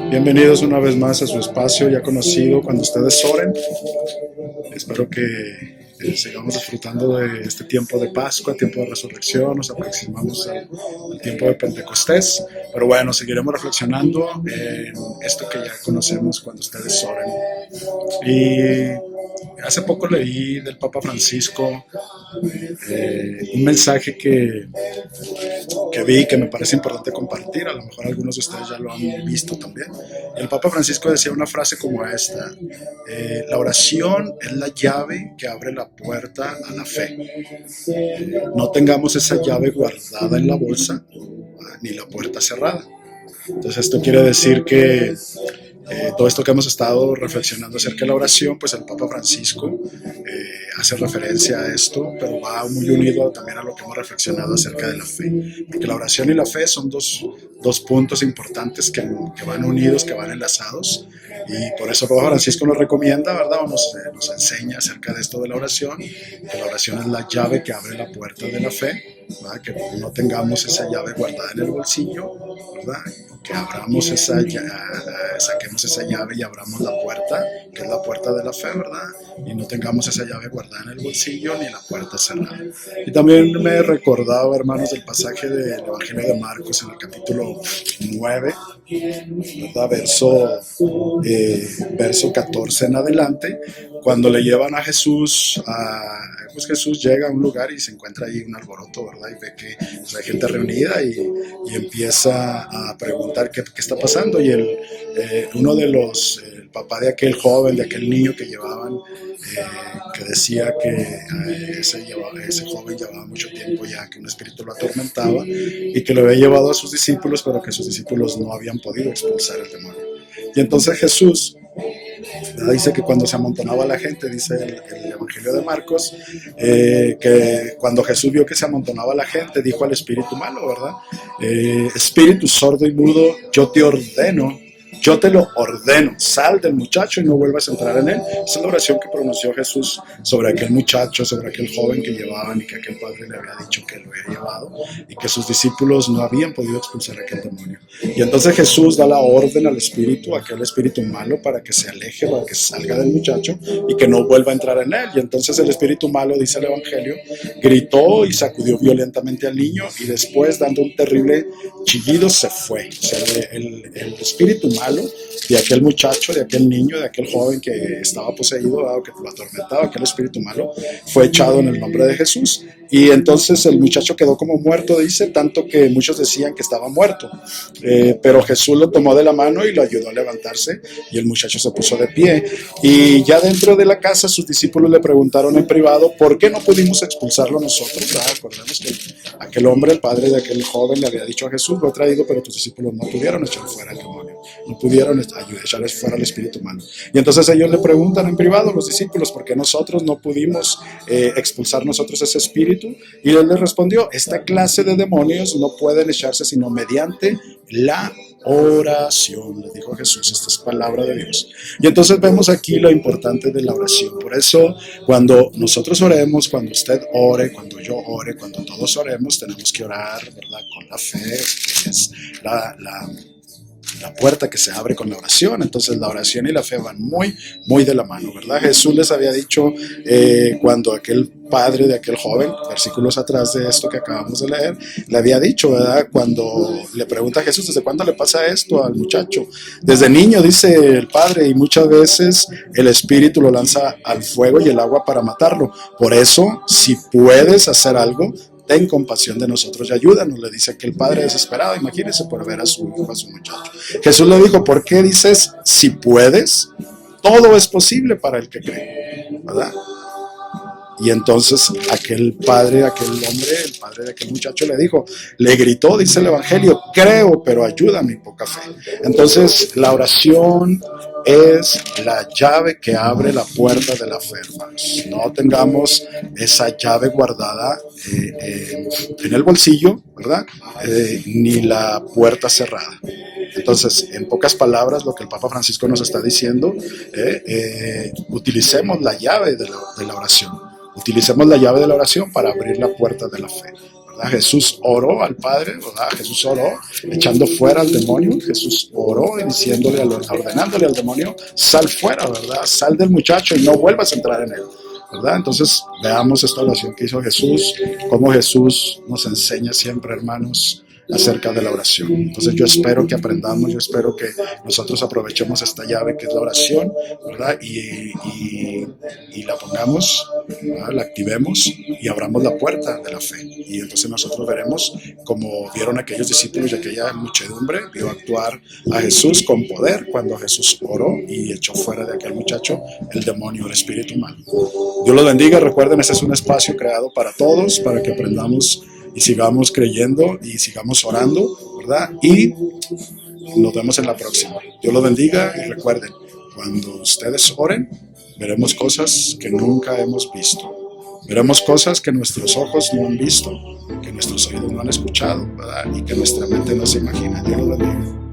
Bienvenidos una vez más a su espacio ya conocido Cuando Ustedes Oren. Espero que sigamos disfrutando de este tiempo de Pascua, tiempo de resurrección. Nos aproximamos al tiempo de Pentecostés, pero bueno, seguiremos reflexionando en esto que ya conocemos, Cuando Ustedes Oren. Y hace poco leí del Papa Francisco un mensaje que vi que me parece importante compartir. A lo mejor algunos de ustedes ya lo han visto también. El Papa Francisco decía una frase como esta: la oración es la llave que abre la puerta a la fe. No tengamos esa llave guardada en la bolsa ni la puerta cerrada. Entonces esto quiere decir que todo esto que hemos estado reflexionando acerca de la oración, pues el Papa Francisco hace referencia a esto, pero va muy unido también a lo que hemos reflexionado acerca de la fe, porque la oración y la fe son dos puntos importantes que van unidos, que van enlazados, y por eso el Papa Francisco nos recomienda, ¿verdad? O nos enseña acerca de esto de la oración, que la oración es la llave que abre la puerta de la fe, ¿verdad? Que no tengamos esa llave guardada en el bolsillo, ¿verdad? Que abramos saquemos esa llave y abramos la puerta, que es la puerta de la fe, ¿verdad? Y no tengamos esa llave guardada en el bolsillo ni la puerta cerrada. Y también me recordaba, hermanos, del pasaje del Evangelio de Marcos en el capítulo 9, ¿verdad? Verso 14 en adelante, cuando le llevan a Jesús, pues Jesús llega a un lugar y se encuentra ahí un alboroto, ¿verdad? Y ve que pues, hay gente reunida y empieza a preguntar qué está pasando. Y uno de el papá de aquel joven, de aquel niño que llevaban, que decía que ese joven llevaba mucho tiempo ya, que un espíritu lo atormentaba y que lo había llevado a sus discípulos, pero que sus discípulos no habían podido expulsar el demonio. Y entonces Jesús dice que cuando se amontonaba la gente, dice el Evangelio de Marcos, que cuando Jesús vio que se amontonaba la gente, dijo al espíritu malo, ¿verdad? Espíritu sordo y mudo, yo te lo ordeno, sal del muchacho y no vuelvas a entrar en él. Esa es la oración que pronunció Jesús sobre aquel muchacho, sobre aquel joven que llevaban y que aquel padre le había dicho que lo había llevado y que sus discípulos no habían podido expulsar a aquel demonio. Y entonces Jesús da la orden al espíritu, a aquel espíritu malo, para que se aleje, para que salga del muchacho y que no vuelva a entrar en él. Y entonces el espíritu malo, dice el Evangelio, gritó y sacudió violentamente al niño y después, dando un terrible chillido, se fue. O sea, el espíritu malo de aquel muchacho, de aquel niño, de aquel joven que estaba poseído, dado que lo atormentaba, aquel espíritu malo, fue echado en el nombre de Jesús. Y entonces el muchacho quedó como muerto, dice, tanto que muchos decían que estaba muerto. Pero Jesús lo tomó de la mano y lo ayudó a levantarse y el muchacho se puso de pie. Y ya dentro de la casa sus discípulos le preguntaron en privado, ¿por qué no pudimos expulsarlo nosotros? Acordemos que aquel hombre, el padre de aquel joven, le había dicho a Jesús, lo he traído, pero tus discípulos no pudieron echar fuera el demonio, no pudieron echarles fuera el espíritu malo. Y entonces ellos le preguntan en privado, los discípulos, ¿por qué nosotros no pudimos expulsar nosotros ese espíritu? Y él les respondió, esta clase de demonios no pueden echarse sino mediante la oración, le dijo Jesús. Esta es palabra de Dios. Y entonces vemos aquí lo importante de la oración. Por eso, cuando nosotros oremos, cuando usted ore, cuando yo ore, cuando todos oremos, tenemos que orar, ¿verdad? Con la fe, que es la puerta que se abre con la oración. Entonces la oración y la fe van muy, muy de la mano, ¿verdad? Jesús les había dicho cuando aquel padre de aquel joven, versículos atrás de esto que acabamos de leer, le había dicho, ¿verdad? Cuando le pregunta a Jesús, ¿desde cuándo le pasa esto al muchacho? Desde niño, dice el padre, y muchas veces el espíritu lo lanza al fuego y el agua para matarlo. Por eso, si puedes hacer algo, ten compasión de nosotros y ayúdanos, le dice que el padre desesperado, imagínense, por ver a su hijo, a su muchacho. Jesús le dijo, ¿por qué dices si puedes? Todo es posible para el que cree, ¿verdad? Y entonces aquel padre, aquel hombre, el padre de aquel muchacho le gritó, dice el Evangelio, creo, pero ayuda a mi poca fe. Entonces la oración es la llave que abre la puerta de la fe, hermanos. No tengamos esa llave guardada en el bolsillo, ¿verdad? Ni la puerta cerrada. Entonces, en pocas palabras, lo que el Papa Francisco nos está diciendo, utilicemos la llave de la oración. Utilicemos la llave de la oración para abrir la puerta de la fe. ¿verdad? Jesús oró al Padre, ¿verdad? Jesús oró echando fuera al demonio. Jesús oró y diciéndole, ordenándole al demonio, sal fuera, ¿verdad? Sal del muchacho y no vuelvas a entrar en él, ¿verdad? Entonces veamos esta oración que hizo Jesús, cómo Jesús nos enseña siempre, hermanos, acerca de la oración. Entonces yo espero que aprendamos, yo espero que nosotros aprovechemos esta llave que es la oración, ¿verdad? Y la pongamos, ¿verdad? La activemos y abramos la puerta de la fe. Y entonces nosotros veremos como vieron aquellos discípulos y aquella muchedumbre, vio actuar a Jesús con poder cuando Jesús oró y echó fuera de aquel muchacho el demonio, el espíritu malo. Dios los bendiga. Recuerden, este es un espacio creado para todos, para que aprendamos y sigamos creyendo y sigamos orando, ¿verdad? Y nos vemos en la próxima. Dios los bendiga y recuerden, cuando ustedes oren, veremos cosas que nunca hemos visto. Veremos cosas que nuestros ojos no han visto, que nuestros oídos no han escuchado, ¿verdad? Y que nuestra mente no se imagina. Dios los bendiga.